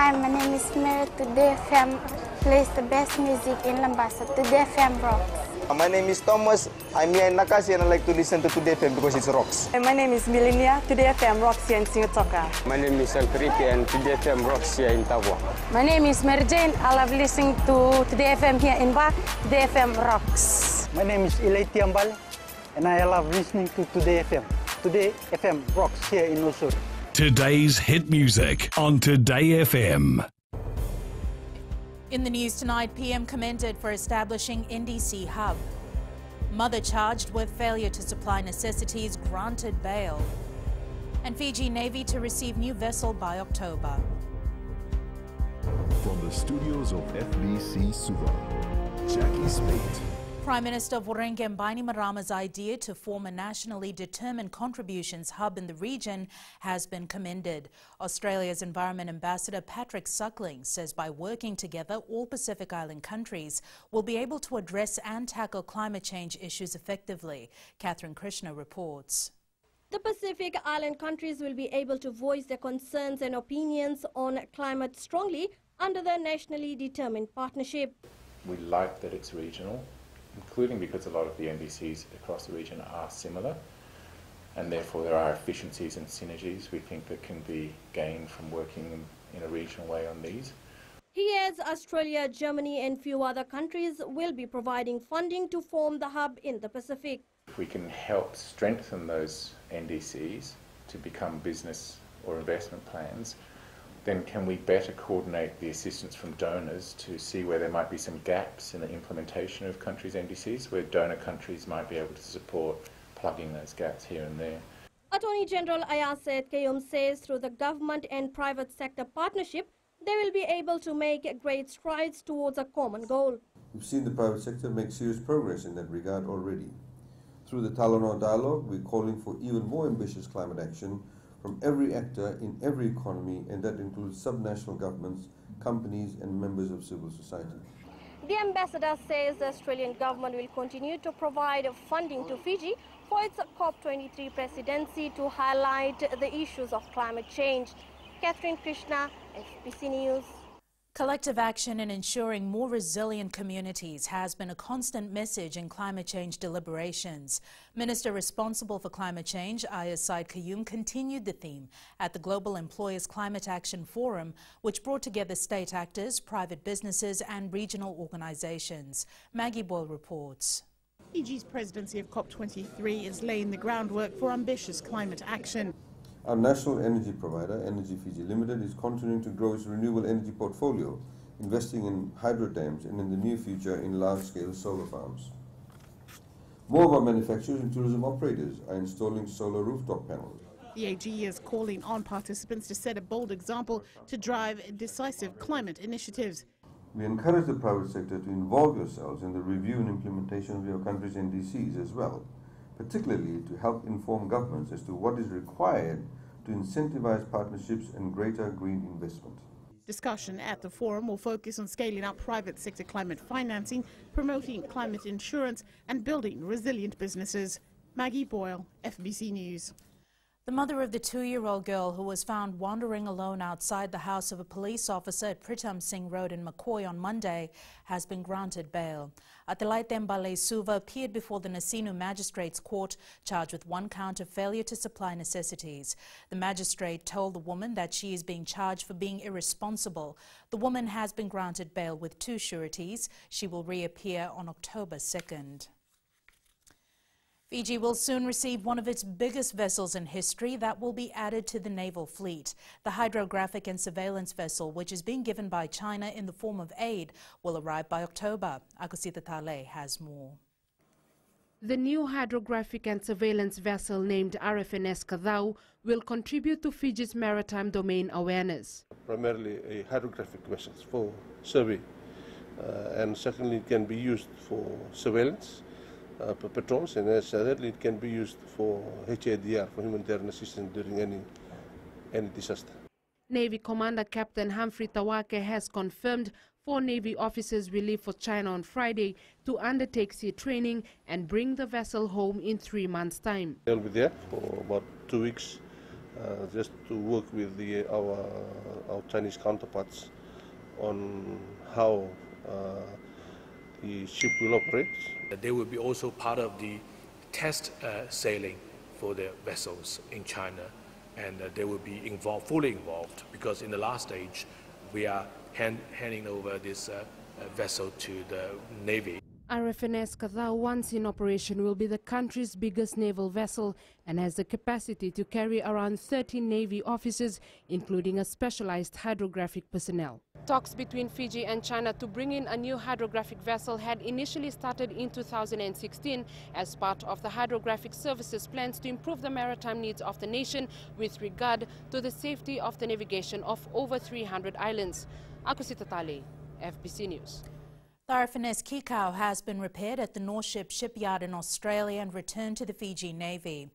Hi, my name is Mary. Today FM plays the best music in Lambasa. Today FM rocks. My name is Thomas. I'm here in Nakasi and I like to listen to Today FM because it rocks. My name is Milenia. Today FM rocks here in Singatoka. My name is Alfriti and Today FM rocks here in Tabwa. My name is Mary Jane. I love listening to Today FM here in Ba. Today FM rocks. My name is Ilay Tiambal and I love listening to Today FM. Today FM rocks here in Osur. Today's hit music on Today FM. In the news tonight, PM commended for establishing NDC hub. Mother charged with failure to supply necessities granted bail. And Fiji Navy to receive new vessel by October. From the studios of FBC Suva, Jackie Spate. Prime Minister Vorenge Bainimarama's idea to form a nationally determined contributions hub in the region has been commended. Australia's Environment Ambassador Patrick Suckling says by working together, all Pacific Island countries will be able to address and tackle climate change issues effectively. Catherine Krishna reports. The Pacific Island countries will be able to voice their concerns and opinions on climate strongly under the nationally determined partnership. We like that it's regional, including because a lot of the NDCs across the region are similar, and therefore there are efficiencies and synergies we think that can be gained from working in a regional way on these. He adds Australia, Germany and few other countries will be providing funding to form the hub in the Pacific. If we can help strengthen those NDCs to become business or investment plans, then can we better coordinate the assistance from donors to see where there might be some gaps in the implementation of countries' NDCs, where donor countries might be able to support plugging those gaps here and there. Attorney General Ayase Kayum says through the government and private sector partnership, they will be able to make great strides towards a common goal. We've seen the private sector make serious progress in that regard already. Through the Talanoa Dialogue, we're calling for even more ambitious climate action from every actor in every economy, and that includes subnational governments, companies and members of civil society. The ambassador says the Australian government will continue to provide funding to Fiji for its COP23 presidency to highlight the issues of climate change. Catherine Krishna, FBC News. Collective action in ensuring more resilient communities has been a constant message in climate change deliberations. Minister responsible for climate change, Ayaz Said Kayum, continued the theme at the Global Employers Climate Action Forum, which brought together state actors, private businesses and regional organizations. Maggie Boyle reports. Fiji's presidency of COP23 is laying the groundwork for ambitious climate action. Our national energy provider, Energy Fiji Limited, is continuing to grow its renewable energy portfolio, investing in hydro dams and in the near future in large-scale solar farms. More of our manufacturers and tourism operators are installing solar rooftop panels. The AG is calling on participants to set a bold example to drive decisive climate initiatives. We encourage the private sector to involve yourselves in the review and implementation of your country's NDCs as well, particularly to help inform governments as to what is required to incentivize partnerships and greater green investment. Discussion at the forum will focus on scaling up private sector climate financing, promoting climate insurance and building resilient businesses. Maggie Boyle, FBC News. The mother of the 2-year-old girl who was found wandering alone outside the house of a police officer at Pritam Singh Road in McCoy on Monday has been granted bail. Atalay Tembale Suva appeared before the Nasinu Magistrates Court, charged with 1 count of failure to supply necessities. The magistrate told the woman that she is being charged for being irresponsible. The woman has been granted bail with 2 sureties. She will reappear on October 2nd. Fiji will soon receive one of its biggest vessels in history that will be added to the naval fleet. The hydrographic and surveillance vessel, which is being given by China in the form of aid, will arrive by October. Akosita Tale has more. The new hydrographic and surveillance vessel named RFNS Kadau will contribute to Fiji's maritime domain awareness. Primarily a hydrographic vessel for survey, and secondly it can be used for surveillance. Patrols, and thirdly it can be used for HADR, for humanitarian assistance during any disaster. Navy Commander Captain Humphrey Tawake has confirmed 4 Navy officers will leave for China on Friday to undertake sea training and bring the vessel home in 3 months' time. They'll be there for about 2 weeks just to work with our Chinese counterparts on how the ship will operate. They will be also part of the test sailing for the vessels in China, and they will be fully involved, because in the last stage we are handing over this vessel to the Navy. RFNS Kathau, once in operation, will be the country's biggest naval vessel and has the capacity to carry around 30 Navy officers, including a specialized hydrographic personnel. Talks between Fiji and China to bring in a new hydrographic vessel had initially started in 2016 as part of the hydrographic services plans to improve the maritime needs of the nation with regard to the safety of the navigation of over 300 islands. Akusita Tali, FBC News. The RFNS Kikau has been repaired at the North Ship shipyard in Australia and returned to the Fiji Navy.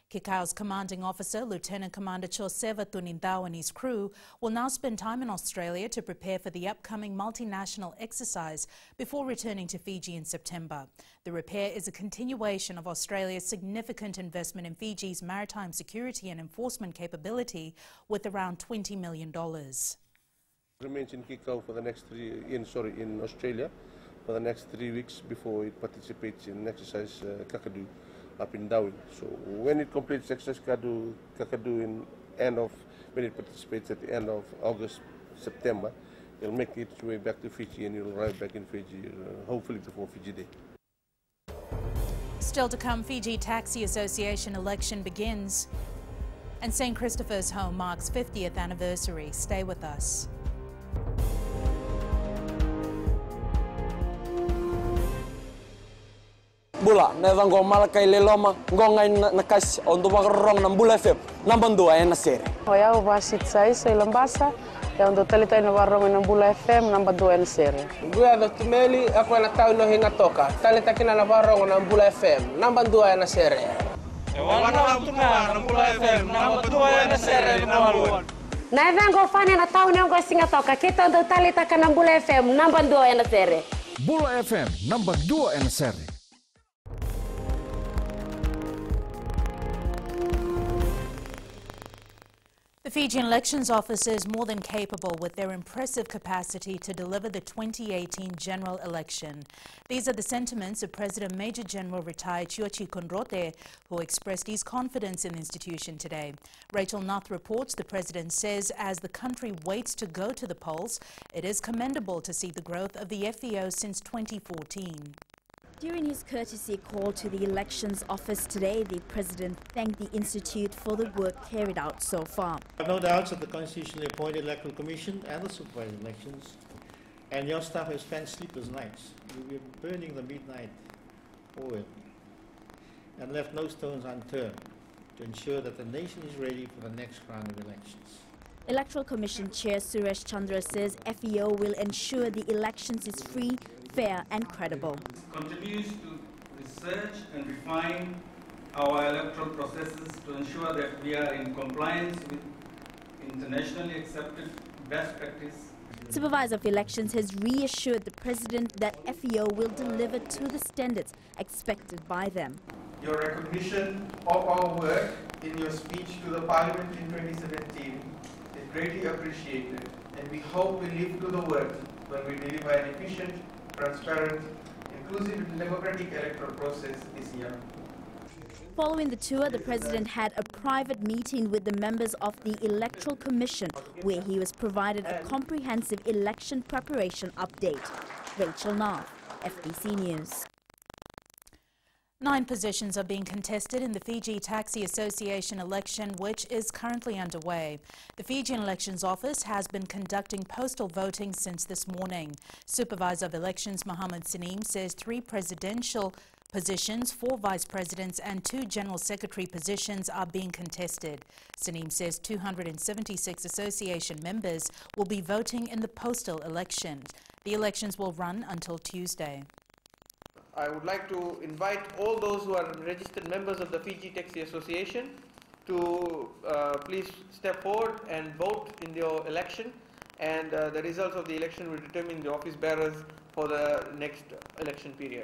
Kikau's commanding officer, Lieutenant Commander Choseva Tunindao, and his crew will now spend time in Australia to prepare for the upcoming multinational exercise before returning to Fiji in September. The repair is a continuation of Australia's significant investment in Fiji's maritime security and enforcement capability, with around $20 million. Remains in Kikau for the next in Australia for the next 3 weeks before it participates in exercise Kakadu up in Darwin. So when it completes exercise Kakadu when it participates at the end of August, September, it'll make its way back to Fiji and it'll arrive back in Fiji hopefully before Fiji Day. Still to come, Fiji Taxi Association election begins, and St. Christopher's Home marks 50th anniversary. Stay with us. Bula, nevang gomal kay leloma, ngongai nakas untuk makarong ng Bula FM, nambang dua na sere. Hoya ubasit sai lambasa, ya untuk talita ina warong ng Bula FM, nambang dua na sere. Gue ada tumeli, aku nak tahu no hinga toka, talita kina na warong ng Bula FM, nambang dua na sere. Warong tuma ng Bula FM, nambang dua na sere nawaluan. Nevang go fani na tahu no hinga toka, kita untuk talita kina Bula FM, nambang dua na sere. Bula FM, nambang dua na sere. The Fijian Elections Office is more than capable with their impressive capacity to deliver the 2018 general election. These are the sentiments of President Major General retired Chiochi Konrote, who expressed his confidence in the institution today. Rachel Nath reports the president says as the country waits to go to the polls, it is commendable to see the growth of the FEO since 2014. During his courtesy call to the Elections Office today, the President thanked the Institute for the work carried out so far. I have no doubts that the constitutionally appointed Electoral Commission and the supervised elections and your staff have spent sleepless nights. You were burning the midnight oil and left no stones unturned to ensure that the nation is ready for the next round of elections. Electoral Commission Chair Suresh Chandra says FEO will ensure the elections is free, fair and credible. Continues to research and refine our electoral processes to ensure that we are in compliance with internationally accepted best practice. Supervisor of Elections has reassured the President that FEO will deliver to the standards expected by them. Your recognition of our work in your speech to the Parliament in 2017 is greatly appreciated, and we hope we live to the word when we deliver an efficient, transparent, inclusive and democratic electoral process this year. Following the tour, the President had a private meeting with the members of the Electoral Commission, where he was provided a comprehensive election preparation update. Rachel Nath, FBC News. 9 positions are being contested in the Fiji Taxi Association election, which is currently underway. The Fijian Elections Office has been conducting postal voting since this morning. Supervisor of Elections Mohammed Saneem says 3 presidential positions, 4 vice presidents and 2 general secretary positions are being contested. Saneem says 276 association members will be voting in the postal elections. The elections will run until Tuesday. I would like to invite all those who are registered members of the Fiji Taxi Association to please step forward and vote in your election, and the results of the election will determine the office bearers for the next election period.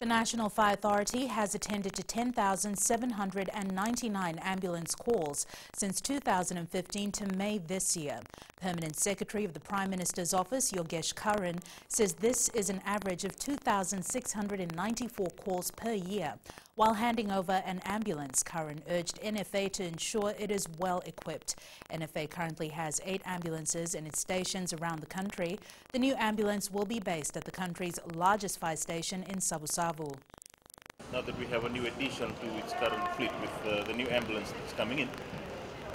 The National Fire Authority has attended to 10,799 ambulance calls since 2015 to May this year. Permanent Secretary of the Prime Minister's Office, Yogesh Karan, says this is an average of 2,694 calls per year. While handing over an ambulance, Karan urged NFA to ensure it is well equipped. NFA currently has 8 ambulances in its stations around the country. The new ambulance will be based at the country's largest fire station in Sabu-Sabu. Now that we have a new addition to its current fleet with the new ambulance that's coming in,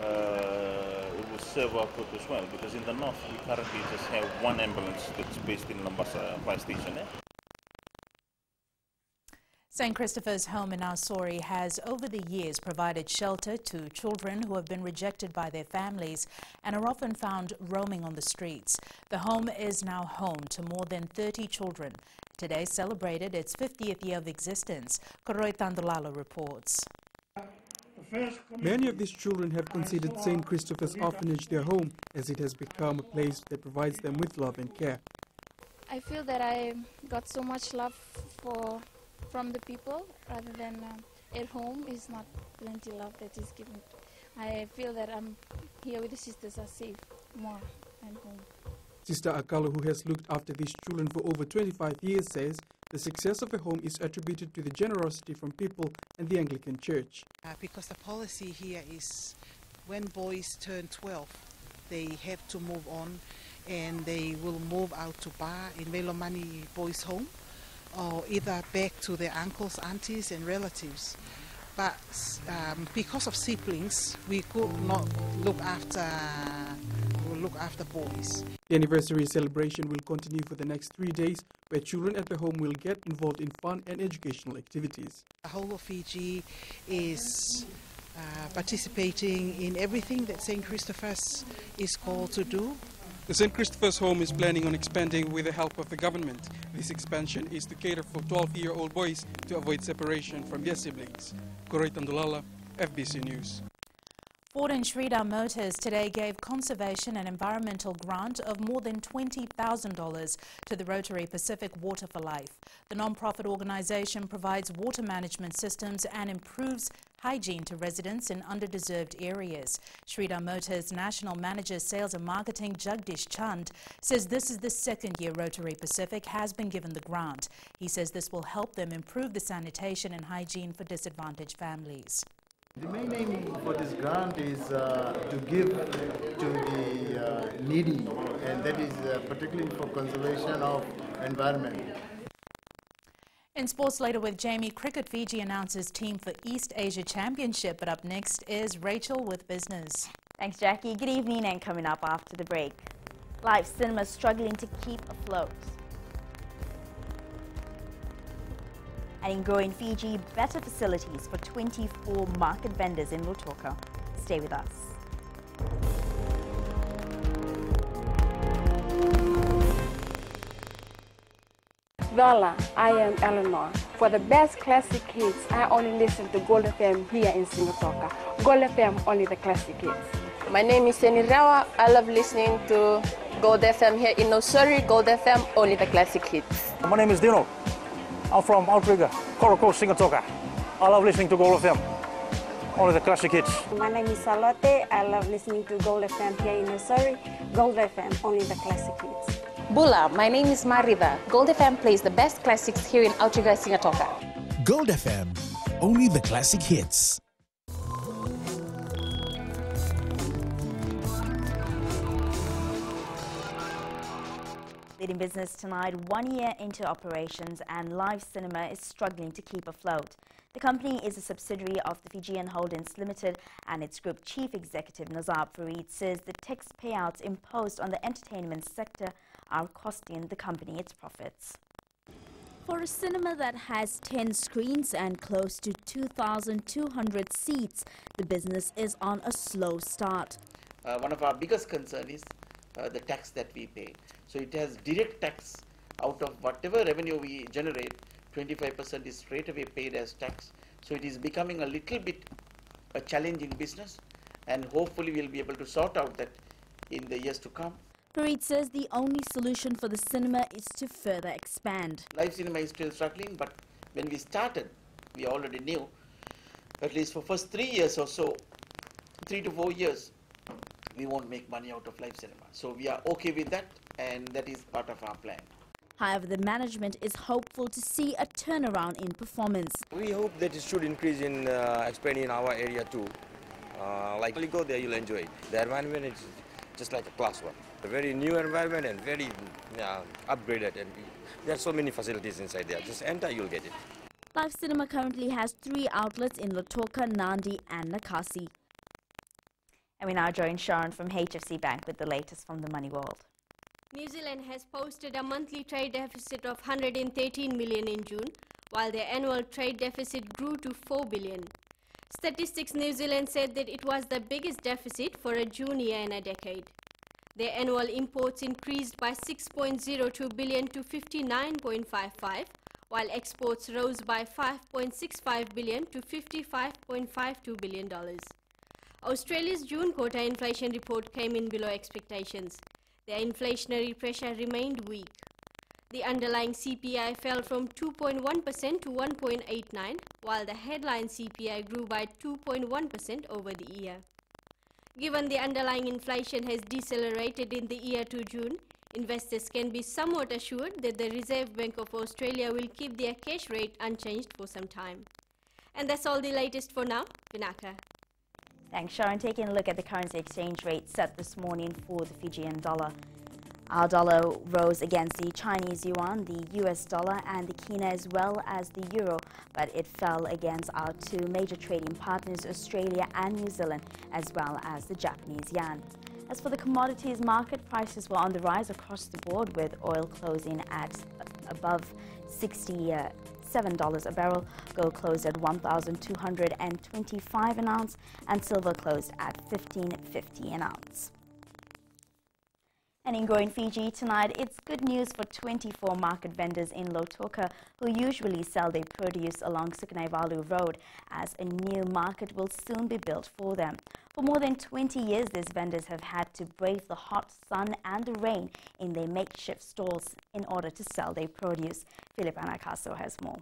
it will serve our purpose well, because in the north we currently just have one ambulance that's based in Lambasa Fire Station. St. Christopher's Home in Ausori has over the years provided shelter to children who have been rejected by their families and are often found roaming on the streets. The home is now home to more than 30 children. Today celebrated its 50th year of existence. Koroi Tandulala reports. Many of these children have considered St. Christopher's Orphanage their home, as it has become a place that provides them with love and care. I feel that I got so much love from the people, rather than at home is not plenty love that is given. I feel that I'm here with the sisters are safe more than home. Sister Akalo, who has looked after these children for over 25 years, says the success of the home is attributed to the generosity from people and the Anglican Church. Because the policy here is when boys turn 12, they have to move on and they will move out to Bar in Velomani Boys' Home, or either back to their uncles, aunties and relatives. But because of siblings, we could not look after boys. The anniversary celebration will continue for the next 3 days, where children at the home will get involved in fun and educational activities. The whole of Fiji is participating in everything that St. Christopher's is called to do. The St. Christopher's Home is planning on expanding with the help of the government. This expansion is to cater for 12-year-old boys to avoid separation from their siblings. Koroi Tandulala, FBC News. Ford and Sridhar Motors today gave conservation and environmental grant of more than $20,000 to the Rotary Pacific Water for Life. The non-profit organization provides water management systems and improves hygiene to residents in underdeserved areas. Sridhar Motors National Manager Sales and Marketing Jagdish Chand says this is the second year Rotary Pacific has been given the grant. He says this will help them improve the sanitation and hygiene for disadvantaged families. The main aim for this grant is to give to the needy, and that is particularly for conservation of environment. In sports later with Jamie, Cricket Fiji announces team for East Asia Championship, but up next is Rachel with business. Thanks, Jackie. Good evening, and coming up after the break, live cinema struggling to keep afloat. And in growing Fiji, better facilities for 24 market vendors in Lautoka. Stay with us. Voila, I am Eleanor. For the best classic hits, I only listen to Gold FM here in Singapore. Gold FM, only the classic hits. My name is Seni Rawa. I love listening to Gold FM here in Nosuri. Gold FM, only the classic hits. My name is Dino. I'm from Outrigger, Coral Coast, Singatoka. I love listening to Gold FM, only the classic hits. My name is Salote. I love listening to Gold FM here in Nosuri. Gold FM, only the classic hits. Bula, my name is Marida. Gold FM plays the best classics here in Outrigger, Singatoka. Gold FM, only the classic hits. Leading business tonight, 1 year into operations, and live cinema is struggling to keep afloat. The company is a subsidiary of the Fijian Holdings Limited, and its group chief executive Nazab Farid says the tax payouts imposed on the entertainment sector are costing the company its profits. For a cinema that has 10 screens and close to 2,200 seats, the business is on a slow start. One of our biggest concerns is the tax that we pay. So it has direct tax. Out of whatever revenue we generate, 25% is straight away paid as tax. So it is becoming a little bit a challenging business, and hopefully we'll be able to sort out that in the years to come. Farid says the only solution for the cinema is to further expand. Live cinema is still struggling, but when we started, we already knew, at least for first 3 years or so, 3 to 4 years, we won't make money out of live cinema. So we are okay with that, and that is part of our plan. However, the management is hopeful to see a turnaround in performance. We hope that it should increase in expanding in our area too. Like you go there, you'll enjoy it. The environment is just like a class one. A very new environment and very upgraded, and there are so many facilities inside there. Just enter, you'll get it. Live cinema currently has 3 outlets in Lautoka, Nandi and Nakasi. And we now join Sharon from HFC Bank with the latest from the money world. New Zealand has posted a monthly trade deficit of 113 million in June, while their annual trade deficit grew to 4 billion. Statistics New Zealand said that it was the biggest deficit for a June year in a decade. Their annual imports increased by 6.02 billion to 59.55, while exports rose by 5.65 billion to $55.52 billion. Australia's June quarter inflation report came in below expectations. Their inflationary pressure remained weak. The underlying CPI fell from 2.1% to 1.89, while the headline CPI grew by 2.1% over the year. Given the underlying inflation has decelerated in the year to June, investors can be somewhat assured that the Reserve Bank of Australia will keep their cash rate unchanged for some time. And that's all the latest for now. Vinaka. Thanks, Sharon. Taking a look at the currency exchange rate set this morning for the Fijian dollar. Our dollar rose against the Chinese yuan, the US dollar and the kina as well as the euro, but it fell against our 2 major trading partners, Australia and New Zealand, as well as the Japanese yen. As for the commodities market, prices were on the rise across the board, with oil closing at above $67 a barrel, gold closed at $1,225 an ounce, and silver closed at $15.50 an ounce. And in growing Fiji tonight, it's good news for 24 market vendors in Lautoka who usually sell their produce along Sukanaevalu Road, as a new market will soon be built for them. For more than 20 years, these vendors have had to brave the hot sun and the rain in their makeshift stalls in order to sell their produce. Philip Anakaso has more.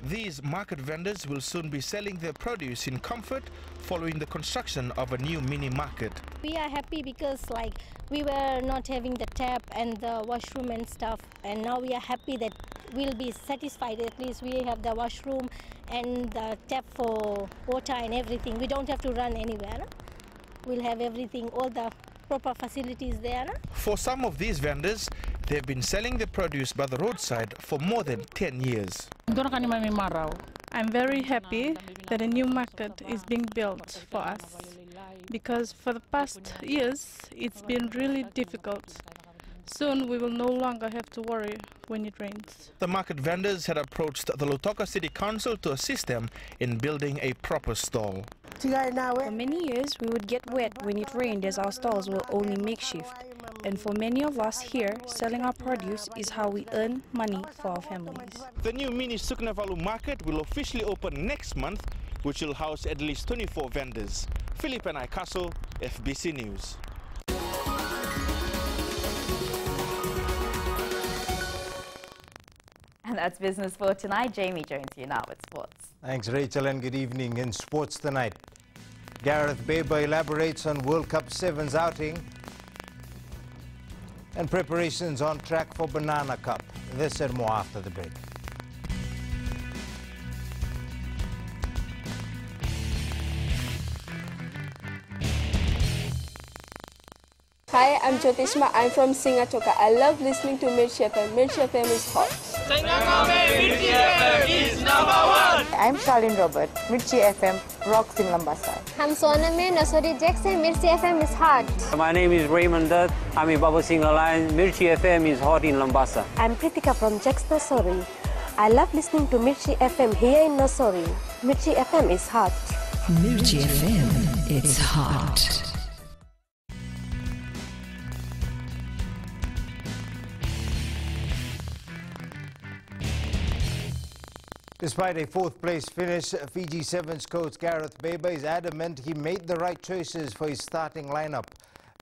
These market vendors will soon be selling their produce in comfort following the construction of a new mini market. We are happy because we were not having the tap and the washroom and stuff, and now we are happy that we'll be satisfied. At least we have the washroom and the tap for water and everything. We don't have to run anywhere. No? We'll have everything, all the proper facilities there. No? For some of these vendors, they've been selling their produce by the roadside for more than 10 years. I'm very happy that a new market is being built for us, because for the past years it's been really difficult. Soon we will no longer have to worry when it rains. The market vendors had approached the Lautoka City Council to assist them in building a proper stall. For many years we would get wet when it rained, as our stalls were only makeshift. And for many of us here, selling our produce is how we earn money for our families. The new mini Sukanaevalu market will officially open next month, which will house at least 24 vendors. Philip Anakaso, FBC News. And that's business for tonight. Jamie joins you now with sports. Thanks, Rachel, and good evening. In sports tonight, Gareth Baber elaborates on World Cup Sevens outing and preparations on track for Banana Cup. This and more after the break. Hi, I'm Jyotishma. I'm from Singatoka. I love listening to Mirchi FM. Mirchi FM is hot. Mirchi FM is #1. I'm Charlene Robert. Mirchi FM rocks in Lambasa. I'm Soname Nasori Jackson. Mirchi FM is hot. My name is Raymond Dutt. I'm in Baba Singh Alliance. Mirchi FM is hot in Lambasa. I'm Pritika from Jax Nasori. I love listening to Mirchi FM here in Nasori. Mirchi FM is hot. Mirchi FM, it's hot. Despite a fourth-place finish, Fiji Sevens coach Gareth Baber is adamant he made the right choices for his starting lineup.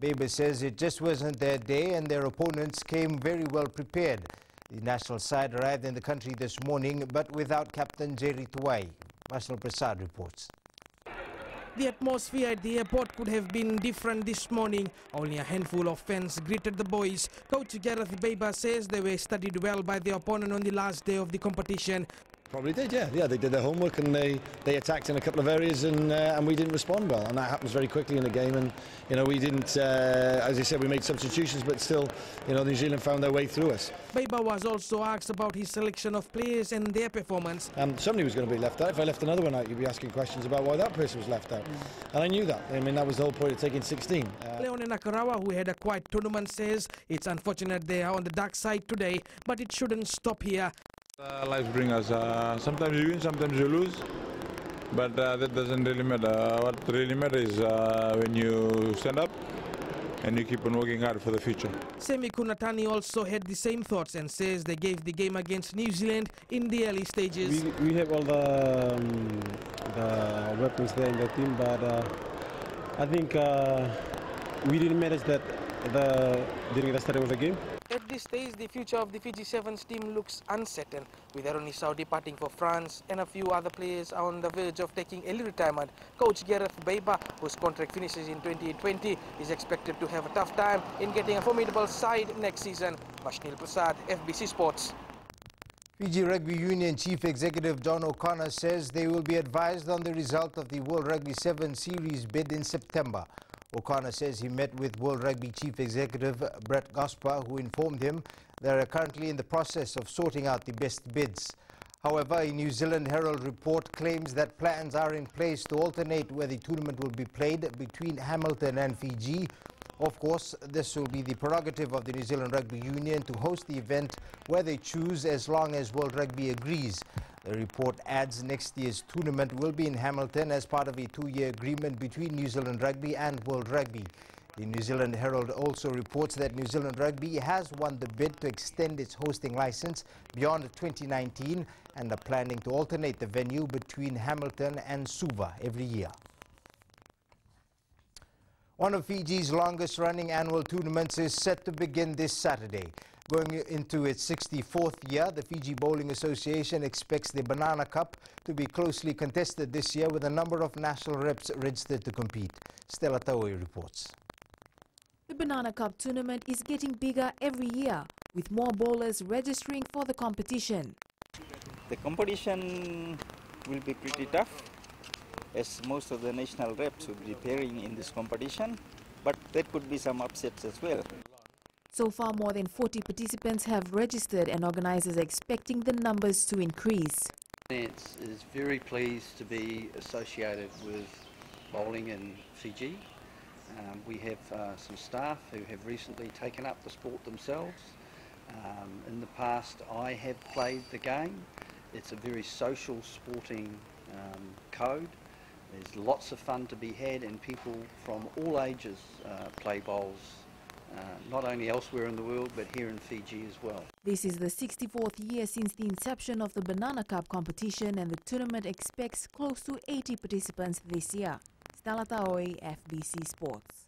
Beba says it just wasn't their day and their opponents came very well prepared. The national side arrived in the country this morning, but without Captain Jerry Tuwai. Marshal Prasad reports. The atmosphere at the airport could have been different this morning. Only a handful of fans greeted the boys. Coach Gareth Beba says they were studied well by the opponent on the last day of the competition. Probably did, yeah. They did their homework and they attacked in a couple of areas and we didn't respond well. And that happens very quickly in the game. And, you know, we didn't, as I said, we made substitutions, but still, you know, New Zealand found their way through us. Beba was also asked about his selection of players and their performance. Somebody was going to be left out. If I left another one out, you'd be asking questions about why that person was left out. And I knew that. I mean, that was the whole point of taking 16. Leone Nakarawa, who had a quiet tournament, says it's unfortunate they are on the dark side today, but it shouldn't stop here. Life brings us, sometimes you win, sometimes you lose, but that doesn't really matter. What really matters is when you stand up and you keep on working hard for the future. Semi Kunatani also had the same thoughts and says they gave the game against New Zealand in the early stages. We have all the weapons there in the team, but I think we didn't manage that during the start of the game. At this stage, the future of the Fiji Sevens team looks uncertain, with Aaron Isau departing for France and a few other players are on the verge of taking early retirement. Coach Gareth Beba, whose contract finishes in 2020, is expected to have a tough time in getting a formidable side next season. Mashnil Prasad, FBC Sports. Fiji Rugby Union Chief Executive Don O'Connor says they will be advised on the result of the World Rugby 7 Series bid in September. O'Connor says he met with World Rugby Chief Executive Brett Gosper, who informed him they are currently in the process of sorting out the best bids. However, a New Zealand Herald report claims that plans are in place to alternate where the tournament will be played between Hamilton and Fiji. Of course, this will be the prerogative of the New Zealand Rugby Union to host the event where they choose, as long as World Rugby agrees. The report adds next year's tournament will be in Hamilton as part of a 2-year agreement between New Zealand Rugby and World Rugby. The New Zealand Herald also reports that New Zealand Rugby has won the bid to extend its hosting license beyond 2019 and are planning to alternate the venue between Hamilton and Suva every year. One of Fiji's longest-running annual tournaments is set to begin this Saturday. Going into its 64th year, the Fiji Bowling Association expects the Banana Cup to be closely contested this year, with a number of national reps registered to compete. Stella Taoi reports. The Banana Cup tournament is getting bigger every year, with more bowlers registering for the competition. The competition will be pretty tough, as most of the national reps will be appearing in this competition, but there could be some upsets as well. So far, more than 40 participants have registered, and organisers are expecting the numbers to increase. It's very pleased to be associated with bowling in Fiji. We have some staff who have recently taken up the sport themselves. In the past, I have played the game. It's a very social sporting code. There's lots of fun to be had, and people from all ages play bowls, not only elsewhere in the world, but here in Fiji as well. This is the 64th year since the inception of the Banana Cup competition, and the tournament expects close to 80 participants this year. Stella Taoi, FBC Sports.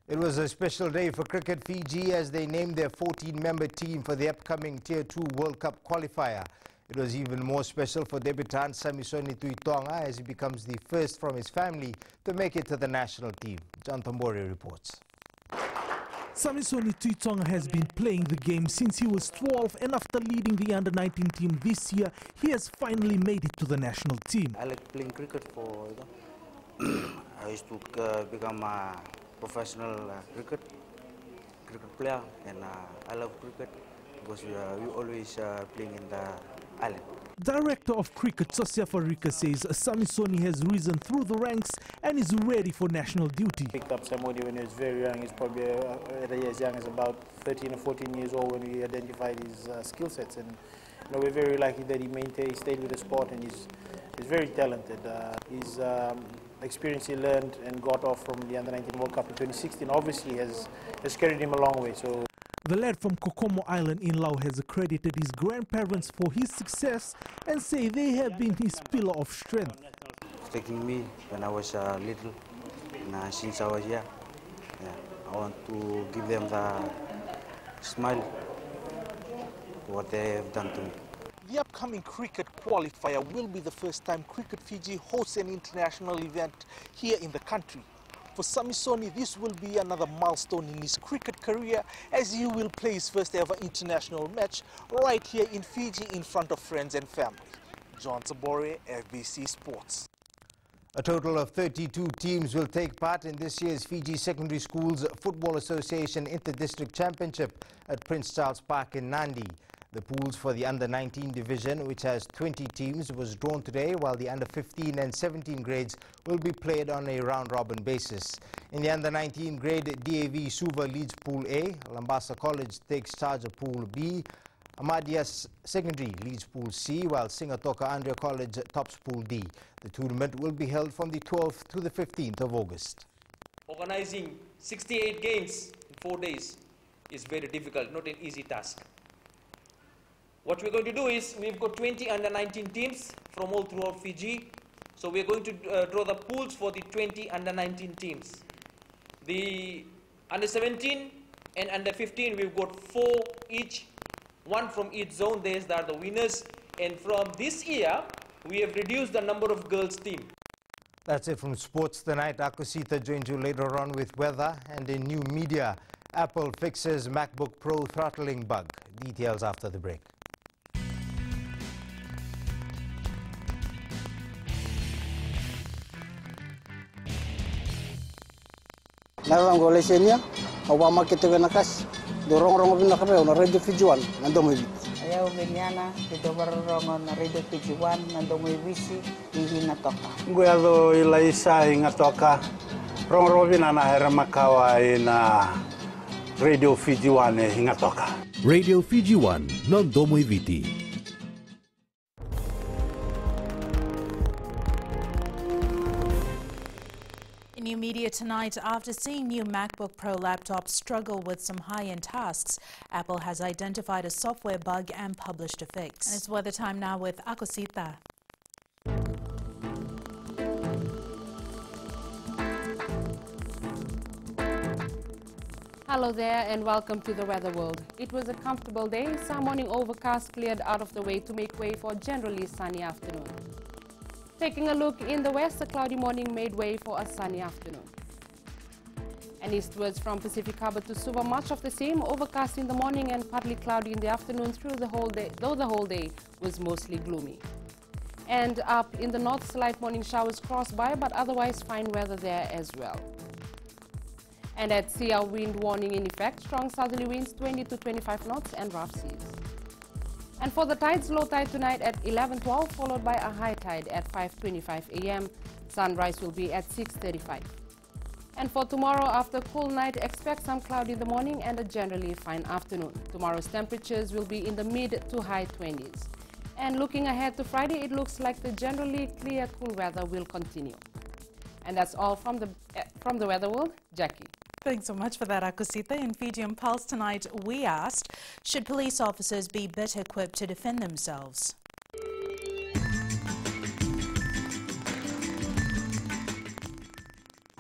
It was a special day for Cricket Fiji as they named their 14-member team for the upcoming Tier 2 World Cup qualifier. It was even more special for debutant Samisoni Tuitonga as he becomes the first from his family to make it to the national team. John Tambori reports. Samisoni Tuitonga has been playing the game since he was 12, and after leading the under-19 team this year, he has finally made it to the national team. I like playing cricket for, I used to become a professional cricket player, and I love cricket because we always playing in the island. Director of Cricket Sosia Farika says Samisoni has risen through the ranks and is ready for national duty. Picked up somebody when he was very young. He's probably as young as about 13 or 14 years old when we identified his skill sets, and we're very lucky that he stayed with the sport, and he's very talented. His experience he learned and got off from the Under-19 World Cup in 2016 obviously has carried him a long way. So the lad from Kokomo Island in Laos has accredited his grandparents for his success and say they have been his pillar of strength. Taking me when I was little, and since I was young, I I want to give them the smile what they have done to me. The upcoming cricket qualifier will be the first time Cricket Fiji hosts an international event here in the country. For Samisoni, this will be another milestone in his cricket career as he will play his first ever international match right here in Fiji in front of friends and family. John Tabore, FBC Sports. A total of 32 teams will take part in this year's Fiji Secondary Schools Football Association Inter-District Championship at Prince Charles Park in Nandi. The pools for the Under-19 division, which has 20 teams, was drawn today, while the Under-15 and 17 grades will be played on a round-robin basis. In the Under-19 grade, DAV Suva leads Pool A, Lambasa College takes charge of Pool B, Ahmadiyya Secondary leads Pool C, while Singatoka Andrea College tops Pool D. The tournament will be held from the 12th to the 15th of August. Organizing 68 games in 4 days is very difficult, not an easy task. What we're going to do is, we've got 20 under-19 teams from all throughout Fiji. So we're going to draw the pools for the 20 under-19 teams. The under-17 and under-15, we've got 4 each, 1 from each zone. They are the winners. And from this year, we have reduced the number of girls' team. That's it from sports tonight. Akosita joins you later on with weather, and in new media, Apple fixes MacBook Pro throttling bug. Details after the break. Narang golesenya, Obama kita nakas, dorong bina kape, na Radio Fiji 1, nandong may Ayaw ganyan kita barong na Radio Fiji 1, nandong may wisi, hinatoka. Guyado ilaisa hingatoka, rong bina na heramakawa na Radio Fiji 1 hingatoka. Radio Fiji 1, nandong may viti. New media tonight. After seeing new MacBook Pro laptops struggle with some high-end tasks, Apple has identified a software bug and published a fix. And it's weather time now with Akosita. Hello there and welcome to the Weather World. It was a comfortable day. Some morning overcast cleared out of the way to make way for a generally sunny afternoon. Taking a look in the west, a cloudy morning made way for a sunny afternoon. And eastwards from Pacific Harbour to Suva, much of the same, overcast in the morning and partly cloudy in the afternoon through the whole day, though the whole day was mostly gloomy. And up in the north, slight morning showers crossed by, but otherwise fine weather there as well. And at sea, a wind warning in effect, strong southerly winds 20 to 25 knots and rough seas. And for the tides, low tide tonight at 11:12, followed by a high tide at 5:25 a.m. Sunrise will be at 6:35. And for tomorrow, after a cool night, expect some cloud in the morning and a generally fine afternoon. Tomorrow's temperatures will be in the mid to high 20s. And looking ahead to Friday, it looks like the generally clear, cool weather will continue. And that's all from the Weather World. Jackie. Thanks so much for that, Akosita. In Fijian Pulse tonight, we asked, should police officers be better equipped to defend themselves?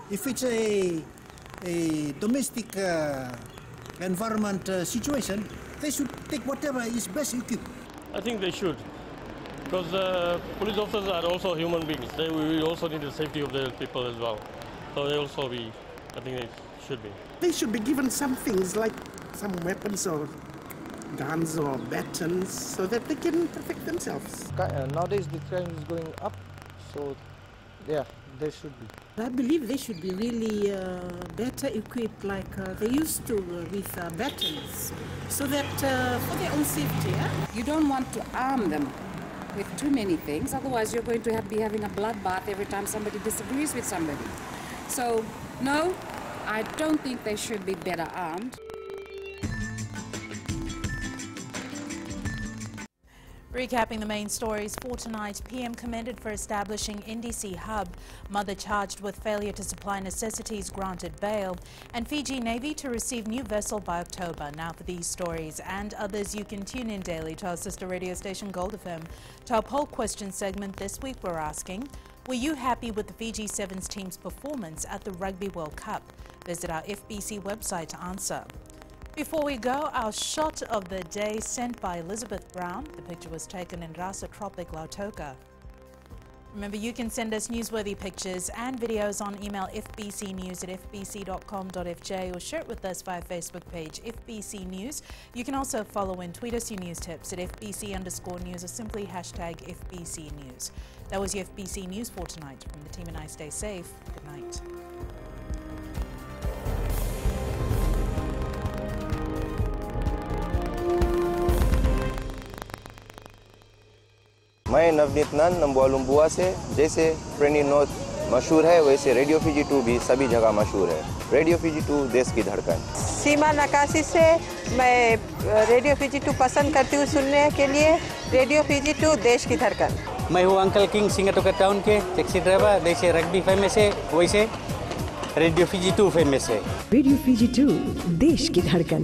If it's a domestic environment situation, they should take whatever is best equipped. I think they should, because police officers are also human beings. We also need the safety of the people as well. So they also I think they should be. They should be given some things like some weapons or guns or batons so that they can protect themselves. Nowadays the crime is going up, so yeah, they should be. I believe they should be really better equipped like they used to with batons, so that for their own safety. Yeah? You don't want to arm them with too many things, otherwise you're going to be having a bloodbath every time somebody disagrees with somebody. So, no, I don't think they should be better armed. Recapping the main stories for tonight, PM commended for establishing NDC hub, mother charged with failure to supply necessities granted bail, and Fiji Navy to receive new vessel by October. Now for these stories and others, you can tune in daily to our sister radio station Gold FM. To our poll question segment this week, we're asking, Were you happy with the Fiji Sevens team's performance at the Rugby World Cup? Visit our FBC website to answer. Before we go, our shot of the day sent by Elizabeth Brown. The picture was taken in Rasa Tropic, Lautoka. Remember, you can send us newsworthy pictures and videos on email fbcnews@fbc.com.fj or share it with us via Facebook page FBC News. You can also follow and tweet us your news tips at FBC_news or simply hashtag FBC News. That was your FBC News for tonight. From the team and I, stay safe. Good night. मैं नवनीत नंद नंबुआ लुम्बुआ से। जैसे प्रेनी note मशहूर है, वैसे radio Fiji 2 भी सभी जगह मशहूर है। रेडियो फिजी 2 देश की धड़कन। सीमा नकाशी से मैं रेडियो फिजी 2 पसंद करती हूँ सुनने के लिए। रेडियो फिजी 2 देश की धड़कन। मैं हूँ अंकल किंग सिंगाटोका टाउन के टैक्सी ड्राइवर। जैसे रग्बी फेमस है, वैसे रेडियो फिजी 2 फेमस है। रेडियो फिजी 2 देश की धड़कन।